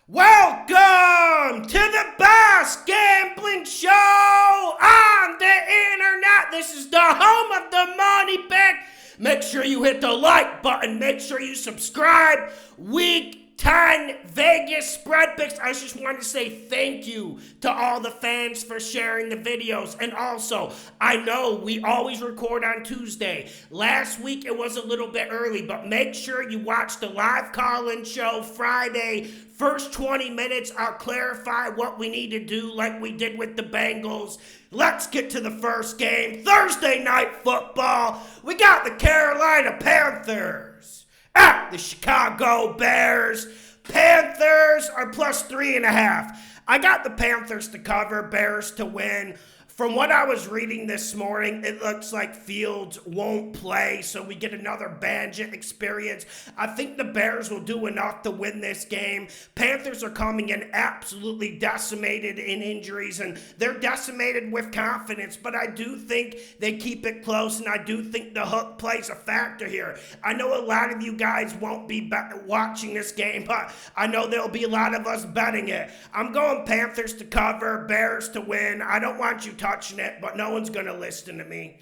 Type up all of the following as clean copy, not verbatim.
Welcome to the best gambling show on the internet. This is the home of the money bet. Make sure you hit the like button. Make sure you subscribe. Week 10 Vegas spread picks. I just want to say thank you to all the fans for sharing the videos. And also, I know we always record on Tuesday. Last week it was a little bit early, but make sure you watch the live call-in show Friday. First 20 minutes, I'll clarify what we need to do like we did with the Bengals. Let's get to the first game. Thursday night football. We got the Carolina Panthers at the Chicago Bears. Panthers are plus 3.5. I got the Panthers to cover, Bears to win. From what I was reading this morning, it looks like Fields won't play, so we get another Bandit experience. I think the Bears will do enough to win this game. Panthers are coming in absolutely decimated in injuries, and they're decimated with confidence, but I do think they keep it close, and I do think the hook plays a factor here. I know a lot of you guys won't be watching this game, but I know there'll be a lot of us betting it. I'm going Panthers to cover, Bears to win. I don't want you touching it, but no one's going to listen to me.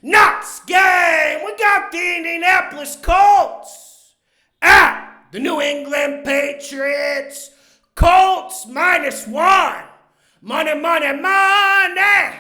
Next game, we got the Indianapolis Colts at the New England Patriots. Colts -1. Money, money, money.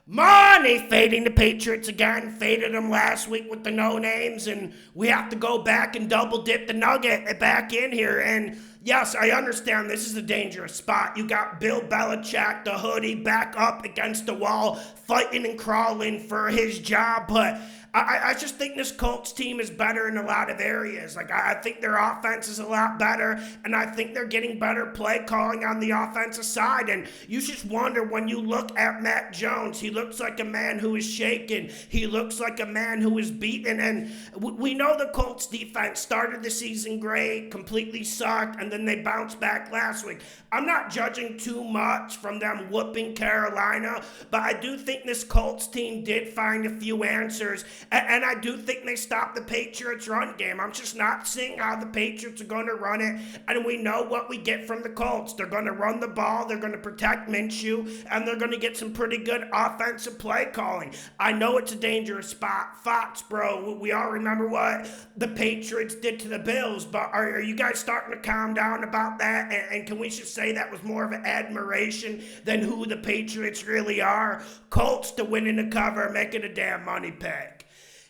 Money fading the Patriots again. Faded them last week with the no-names, and we have to go back and double-dip the nugget back in here. And yes, I understand this is a dangerous spot. You got Bill Belichick, the hoodie, back up against the wall, fighting and crawling for his job, but I just think this Colts team is better in a lot of areas. I think their offense is a lot better, and I think they're getting better play calling on the offensive side. And you just wonder when you look at Matt Jones, he looks like a man who is shaken. He looks like a man who is beaten. And we know the Colts defense started the season great, completely sucked, and then they bounced back last week. I'm not judging too much from them whooping Carolina, but I do think this Colts team did find a few answers. And I do think they stopped the Patriots' run game. I'm just not seeing how the Patriots are going to run it. And we know what we get from the Colts. They're going to run the ball. They're going to protect Minshew. And they're going to get some pretty good offensive play calling. I know it's a dangerous spot. Foxborough, we all remember what the Patriots did to the Bills. But are you guys starting to calm down about that? And can we just say that was more of an admiration than who the Patriots really are? Colts to win in the cover, make it a damn money pick.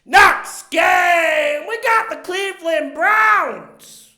Next game, we got the Cleveland Browns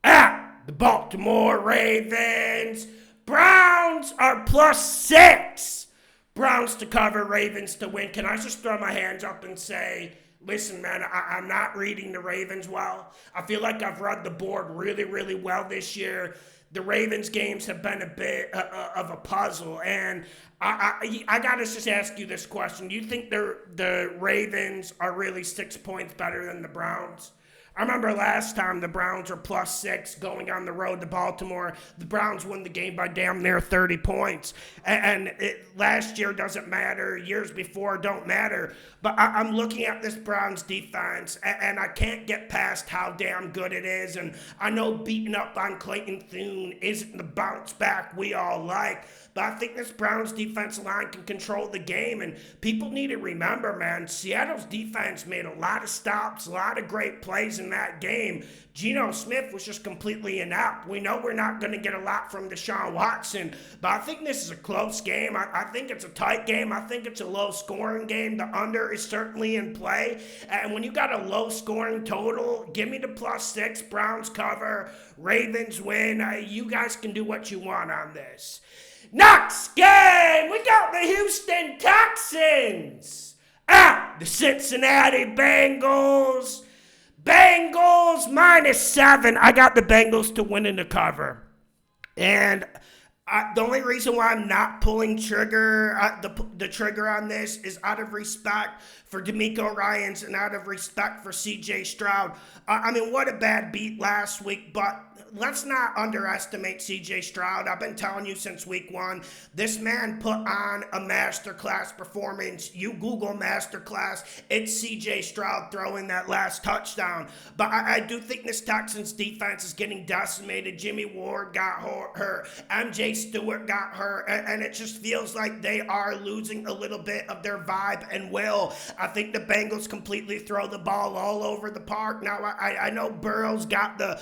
at the Baltimore Ravens. Browns are +6. Browns to cover, Ravens to win. Can I just throw my hands up and say, listen, man, I'm not reading the Ravens well. I feel like I've read the board really, really well this year. The Ravens games have been a bit of a puzzle, and I got to just ask you this question. Do you think the Ravens are really 6 points better than the Browns? I remember last time the Browns were +6 going on the road to Baltimore. The Browns won the game by damn near 30 points. And last year doesn't matter. Years before don't matter. But I'm looking at this Browns defense, and I can't get past how damn good it is. And I know beating up on Clayton Thune isn't the bounce back we all like. But I think this Browns defensive line can control the game. And people need to remember, man, Seattle's defense made a lot of stops, a lot of great plays in that game. Geno Smith was just completely inept. We know we're not going to get a lot from Deshaun Watson, but I think this is a close game. I think it's a tight game. I think it's a low-scoring game. The under is certainly in play. And when you got a low-scoring total, give me the +6. Browns cover. Ravens win. You guys can do what you want on this. Next game, we got the Houston Texans at the Cincinnati Bengals. Bengals -7. I got the Bengals to win in the cover. And The only reason why I'm not pulling the trigger on this is out of respect for DeMeco Ryans and out of respect for C.J. Stroud. I mean, what a bad beat last week, but let's not underestimate C.J. Stroud. I've been telling you since week one, this man put on a masterclass performance. You Google masterclass, it's C.J. Stroud throwing that last touchdown. But I do think this Texans defense is getting decimated. Jimmy Ward got hurt. MJ Stewart got hurt. And it just feels like they are losing a little bit of their vibe and will. I think the Bengals completely throw the ball all over the park. Now, I know Burrow's got a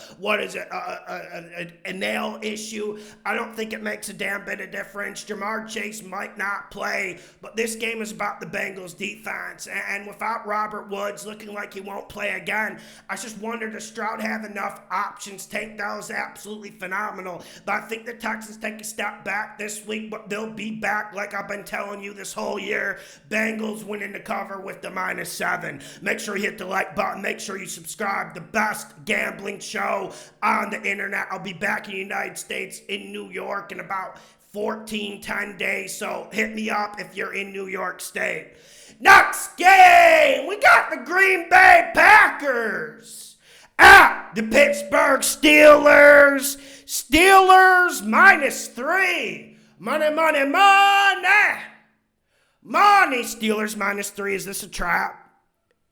nail issue. I don't think it makes a damn bit of difference. Jamar Chase might not play, but this game is about the Bengals defense. And without Robert Woods looking like he won't play again, I just wonder, does Stroud have enough options? Tank Dell is absolutely phenomenal, but I think the Texans take a step back this week, but they'll be back like I've been telling you this whole year. Bengals winning the cover with the -7. Make sure you hit the like button. Make sure you subscribe. The best gambling show on the internet. I'll be back in the United States in New York in about 10 days, so hit me up if you're in New York State. Next game, we got the Green Bay Packers at the Pittsburgh Steelers. Steelers -3. Money, money, money. Money, Steelers -3. Is this a trap?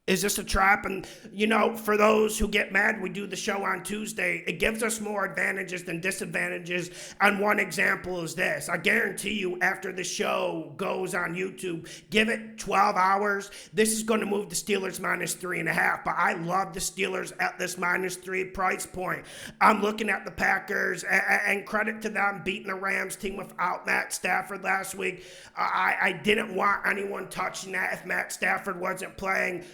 Is this a trap? And, you know, for those who get mad, we do the show on Tuesday. It gives us more advantages than disadvantages. And one example is this. I guarantee you, after the show goes on YouTube, give it 12 hours. This is going to move the Steelers -3.5. But I love the Steelers at this -3 price point. I'm looking at the Packers, and credit to them beating the Rams team without Matt Stafford last week. I didn't want anyone touching that if Matt Stafford wasn't playing.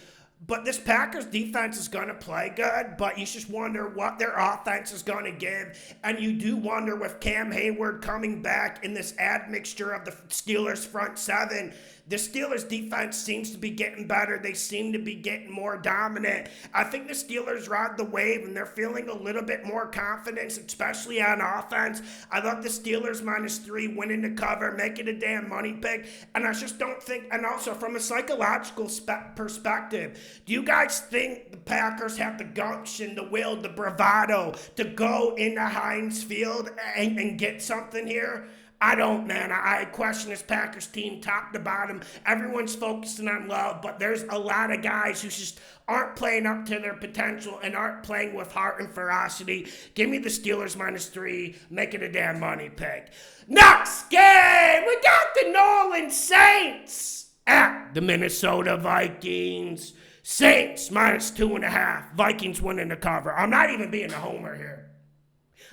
But this Packers defense is going to play good, but you just wonder what their offense is going to give. And you do wonder with Cam Hayward coming back in this admixture of the Steelers front seven, the Steelers defense seems to be getting better. They seem to be getting more dominant. I think the Steelers ride the wave, and they're feeling a little bit more confidence, especially on offense. I love the Steelers -3 winning the cover, making a damn money pick. And I just don't think, and also from a psychological perspective, do you guys think the Packers have the gumption, the will, the bravado to go into Heinz Field and get something here? I don't, man. I question this Packers team top to bottom. Everyone's focusing on Love, but there's a lot of guys who just aren't playing up to their potential and aren't playing with heart and ferocity. Give me the Steelers -3. Make it a damn money pick. Next game, we got the New Orleans Saints at the Minnesota Vikings. Saints -2.5. Vikings winning the cover. I'm not even being a homer here.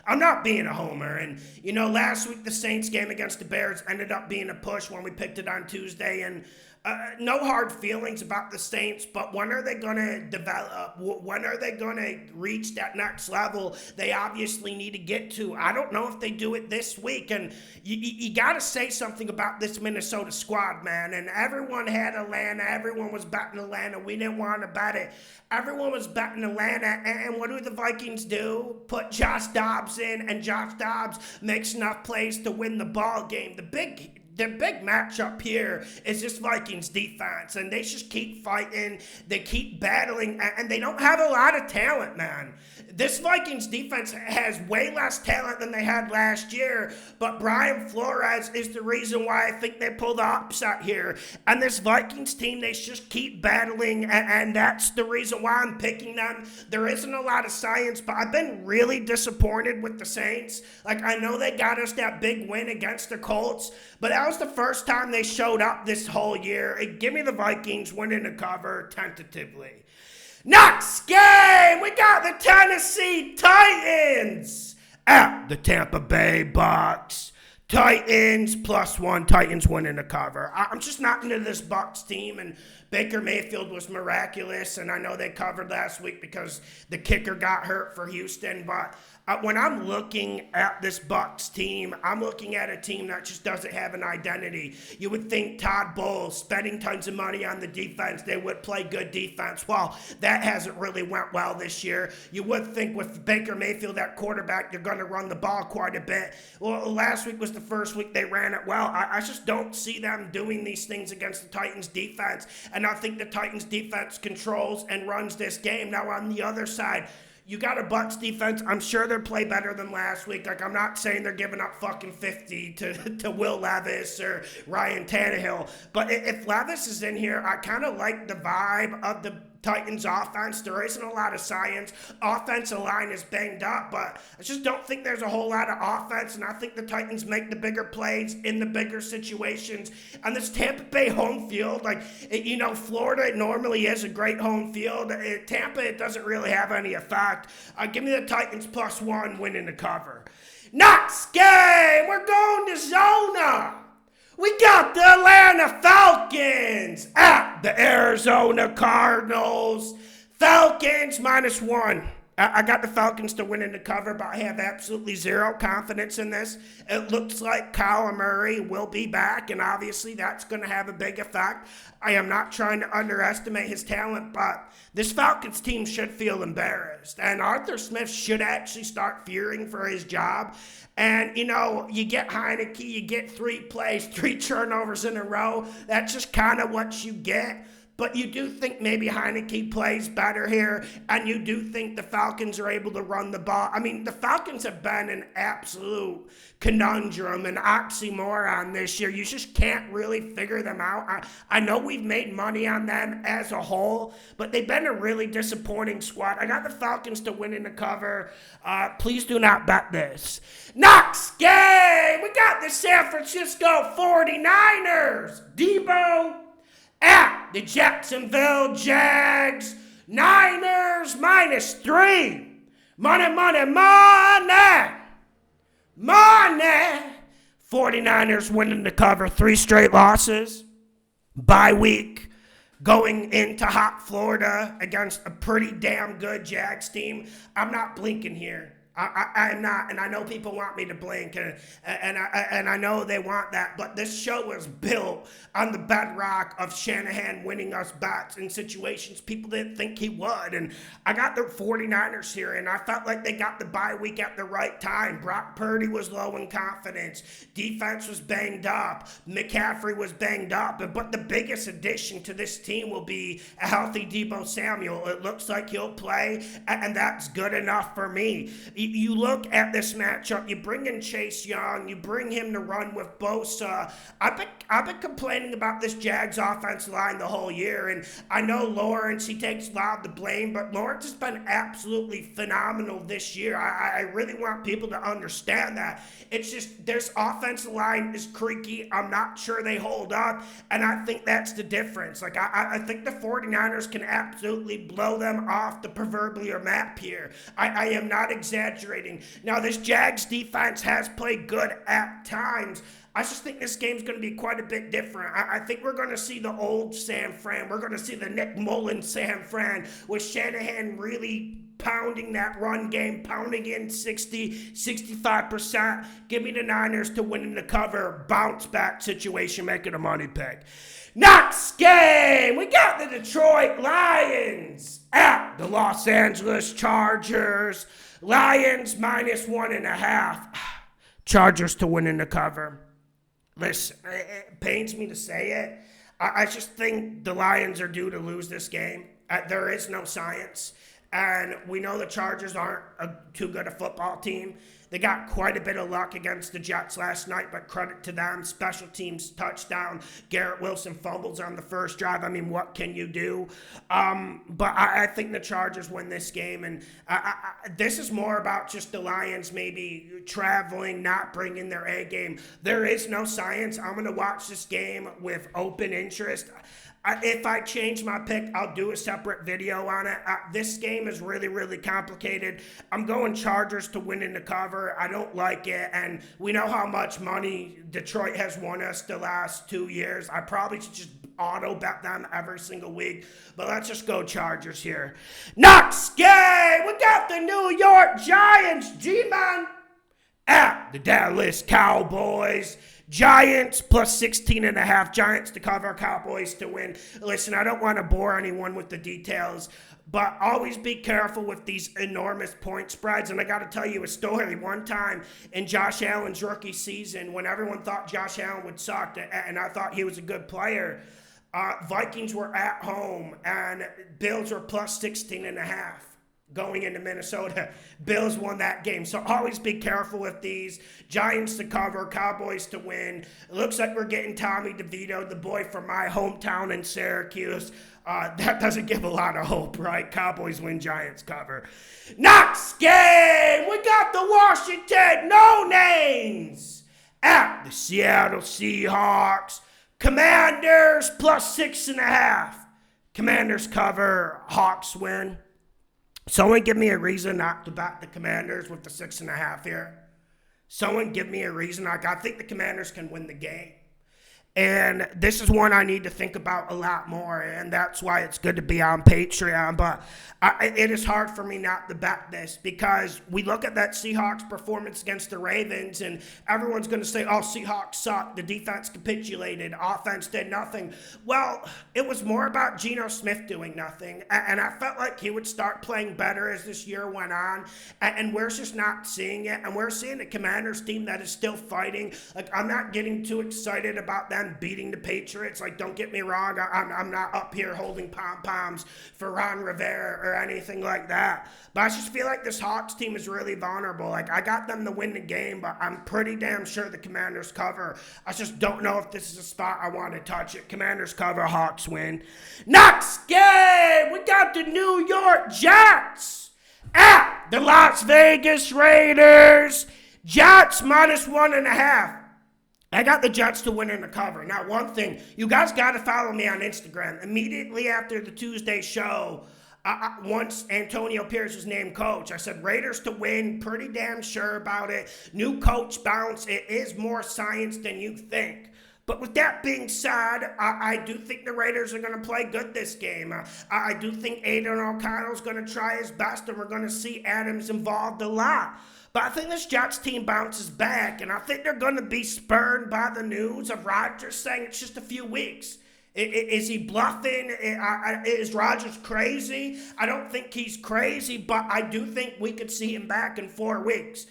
I'm not being a homer. And, you know, last week the Saints game against the Bears ended up being a push when we picked it on Tuesday. And no hard feelings about the Saints, but when are they going to develop? When are they going to reach that next level they obviously need to get to? I don't know if they do it this week. And you got to say something about this Minnesota squad, man. And everyone had Atlanta. Everyone was betting Atlanta. We didn't want to bet it. Everyone was betting Atlanta. And what do the Vikings do? Put Josh Dobbs in, and Josh Dobbs makes enough plays to win the ball game. The big matchup here is this Vikings defense, and they just keep fighting, they keep battling, and they don't have a lot of talent, man. This Vikings defense has way less talent than they had last year, but Brian Flores is the reason why I think they pull the upset here. And this Vikings team, they just keep battling, and that's the reason why I'm picking them. There isn't a lot of science, but I've been really disappointed with the Saints. Like, I know they got us that big win against the Colts, but that was the first time they showed up this whole year. Give me the Vikings winning the cover tentatively. Next game, we got the Tennessee Titans at the Tampa Bay Bucs. Titans +1, Titans winning the cover. I'm just not into this Bucs team, and Baker Mayfield was miraculous, and I know they covered last week because the kicker got hurt for Houston, but when I'm looking at this Bucs team, I'm looking at a team that just doesn't have an identity. You would think Todd Bowles spending tons of money on the defense, they would play good defense. Well, that hasn't really went well this year. You would think with Baker Mayfield at quarterback, you're going to run the ball quite a bit. Well, last week was the first week they ran it well. I just don't see them doing these things against the Titans defense, and I think the Titans defense controls and runs this game. Now on the other side, you got a Bucs defense. I'm sure they'll play better than last week. Like, I'm not saying they're giving up fucking 50 to Will Levis or Ryan Tannehill. But if Levis is in here, I kind of like the vibe of the Titans offense. There isn't a lot of science. Offensive line is banged up, but I just don't think there's a whole lot of offense, and I think the Titans make the bigger plays in the bigger situations. And this Tampa Bay home field, Florida normally is a great home field. Tampa, it doesn't really have any effect. Give me the Titans +1 winning the cover. Next game, we're going to Zona. We got the Atlanta Falcons at the Arizona Cardinals. Falcons -1. I got the Falcons to win in the cover, but I have absolutely zero confidence in this. It looks like Kyler Murray will be back, and obviously that's going to have a big effect. I am not trying to underestimate his talent, but this Falcons team should feel embarrassed, and Arthur Smith should actually start fearing for his job. And, you get Heineke, you get 3 plays, 3 turnovers in a row. That's just kind of what you get. But you do think maybe Heineke plays better here, and you do think the Falcons are able to run the ball. I mean, the Falcons have been an absolute conundrum, an oxymoron this year. You just can't really figure them out. I know we've made money on them as a whole, but they've been a really disappointing squad. I got the Falcons to win in the cover. Please do not bet this. Next game, we got the San Francisco 49ers. Debo at the Jacksonville Jags. Niners -3. Money, money, money. Money. 49ers winning the cover. 3 straight losses. Bye week. Going into hot Florida against a pretty damn good Jags team. I'm not blinking here. I'm not, and I know people want me to blink, and I know they want that, but this show was built on the bedrock of Shanahan winning us bets in situations people didn't think he would, and I got the 49ers here, and I felt like they got the bye week at the right time. Brock Purdy was low in confidence. Defense was banged up. McCaffrey was banged up, but the biggest addition to this team will be a healthy Deebo Samuel. It looks like he'll play, and that's good enough for me. You look at this matchup, you bring in Chase Young, you bring him to run with Bosa. I've been complaining about this Jags offensive line the whole year, and I know Lawrence, he takes a lot of the blame, but Lawrence has been absolutely phenomenal this year. I really want people to understand that. It's just, this offensive line is creaky. I'm not sure they hold up, and I think that's the difference. I think the 49ers can absolutely blow them off the proverbial map here. I am not exaggerating. Now, this Jags defense has played good at times. I just think this game's going to be quite a bit different. I think we're going to see the old San Fran. We're going to see the Nick Mullins San Fran with Shanahan really pounding that run game, pounding in 65%. Give me the Niners to win in the cover. Bounce back situation, make it a money pick. Next game, we got the Detroit Lions at the Los Angeles Chargers. Lions -1.5. Chargers to win in the cover. Listen, it pains me to say it. I just think the Lions are due to lose this game. There is no science. And we know the Chargers aren't too good a football team. They got quite a bit of luck against the Jets last night, but credit to them. Special teams touchdown. Garrett Wilson fumbles on the first drive. I mean, what can you do? But I think the Chargers win this game. And this is more about just the Lions maybe traveling, not bringing their A game. There is no science. I'm going to watch this game with open interest. If I change my pick, I'll do a separate video on it. This game is really, really complicated. I'm going Chargers to win in the cover. I don't like it, and we know how much money Detroit has won us the last 2 years. I probably should just auto bet them every single week. But let's just go Chargers here. Next game, we got the New York Giants, G-Man, at the Dallas Cowboys. Giants plus 16.5. Giants to cover, Cowboys to win. Listen, I don't want to bore anyone with the details, but always be careful with these enormous point spreads. And I got to tell you a story. One time in Josh Allen's rookie season, when everyone thought Josh Allen would suck, and I thought he was a good player, Vikings were at home, and Bills were plus 16.5. Going into Minnesota. Bills won that game. So always be careful with these. Giants to cover, Cowboys to win. It looks like we're getting Tommy DeVito, the boy from my hometown in Syracuse. That doesn't give a lot of hope, right? Cowboys win, Giants cover. Next game, we got the Washington No-Names at the Seattle Seahawks. Commanders plus 6.5. Commanders cover, Hawks win. Someone give me a reason not to back the Commanders with the 6.5 here. Someone give me a reason. I think the Commanders can win the game. And this is one I need to think about a lot more, and that's why it's good to be on Patreon. But it is hard for me not to bet this, because we look at that Seahawks performance against the Ravens, and everyone's going to say, oh, Seahawks suck. The defense capitulated. Offense did nothing. Well, it was more about Geno Smith doing nothing, and I felt like he would start playing better as this year went on, and we're just not seeing it. And we're seeing a Commanders team that is still fighting. Like, I'm not getting too excited about them beating the Patriots. Like, don't get me wrong, I'm not up here holding pom-poms for Ron Rivera or anything like that. But I just feel like this Hawks team is really vulnerable. Like, I got them to win the game, but I'm pretty damn sure the Commanders cover. I just don't know if this is a spot I want to touch it. Commanders cover, Hawks win. Next game, we got the New York Jets at the Las Vegas Raiders. Jets minus 1.5. I got the Jets to win in the cover. Now, one thing, you guys got to follow me on Instagram. Immediately after the Tuesday show, once Antonio Pierce was named coach, I said Raiders to win, pretty damn sure about it. New coach bounce, it is more science than you think. But with that being said, I do think the Raiders are going to play good this game. I do think Aiden O'Connell's going to try his best, and we're going to see Adams involved a lot. But I think this Jets team bounces back, and I think they're going to be spurred by the news of Rodgers saying it's just a few weeks. Is he bluffing? Is Rodgers crazy? I don't think he's crazy, but I do think we could see him back in 4 weeks.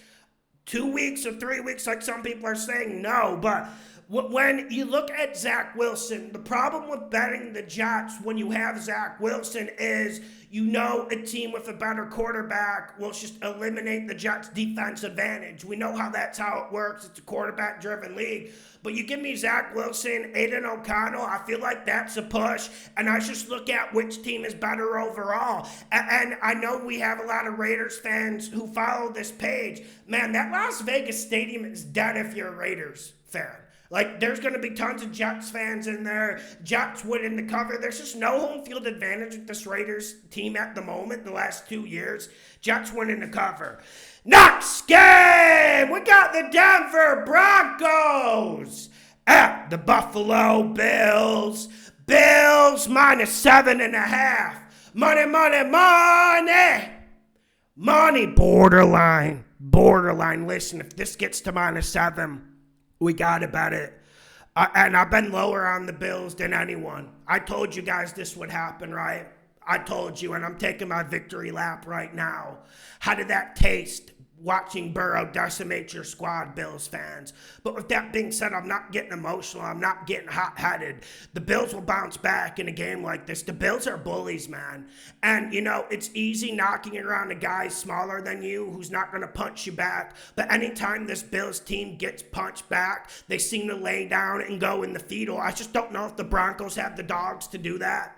2 weeks or 3 weeks, like some people are saying, no. But when you look at Zach Wilson, the problem with betting the Jets when you have Zach Wilson is, you know, a team with a better quarterback will just eliminate the Jets' defense advantage. We know that's how it works. It's a quarterback-driven league. But you give me Zach Wilson, Aiden O'Connell, I feel like that's a push. And I just look at which team is better overall. And I know we have a lot of Raiders fans who follow this page. Man, that Las Vegas stadium is dead if you're a Raiders fan. Like, there's going to be tons of Jets fans in there. Jets winning the cover. There's just no home field advantage with this Raiders team at the moment the last 2 years. Jets winning the cover. Next game, we got the Denver Broncos at the Buffalo Bills. Bills minus 7.5. Money, money, money. Money, borderline. Borderline. Listen, if this gets to minus 7, we got to bet it. And I've been lower on the Bills than anyone. I told you guys this would happen, right? I told you, and I'm taking my victory lap right now. How did that taste? Watching Burrow decimate your squad, Bills fans. But with that being said, I'm not getting emotional. I'm not getting hot-headed. The Bills will bounce back in a game like this. The Bills are bullies, man. And, you know, it's easy knocking around a guy smaller than you who's not going to punch you back. But anytime this Bills team gets punched back, they seem to lay down and go in the fetal. I just don't know if the Broncos have the dogs to do that.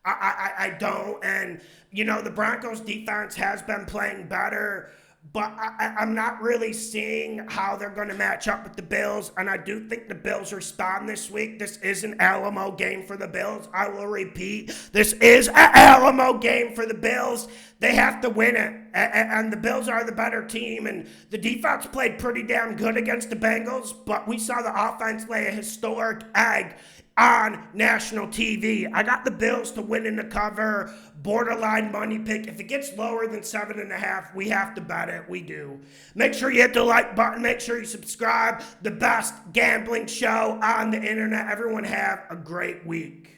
I don't. And, you know, the Broncos defense has been playing better, but I'm not really seeing how they're going to match up with the Bills, and I do think the Bills respond this week. This is an Alamo game for the Bills. I will repeat, this is an Alamo game for the Bills. They have to win it, and the Bills are the better team, and the defense played pretty damn good against the Bengals, but we saw the offense lay a historic egg on national TV. I got the Bills to win in the cover, borderline money pick. If it gets lower than 7.5, we have to bet it. We do. Make sure you hit the like button. Make sure you subscribe. The best gambling show on the internet. Everyone have a great week.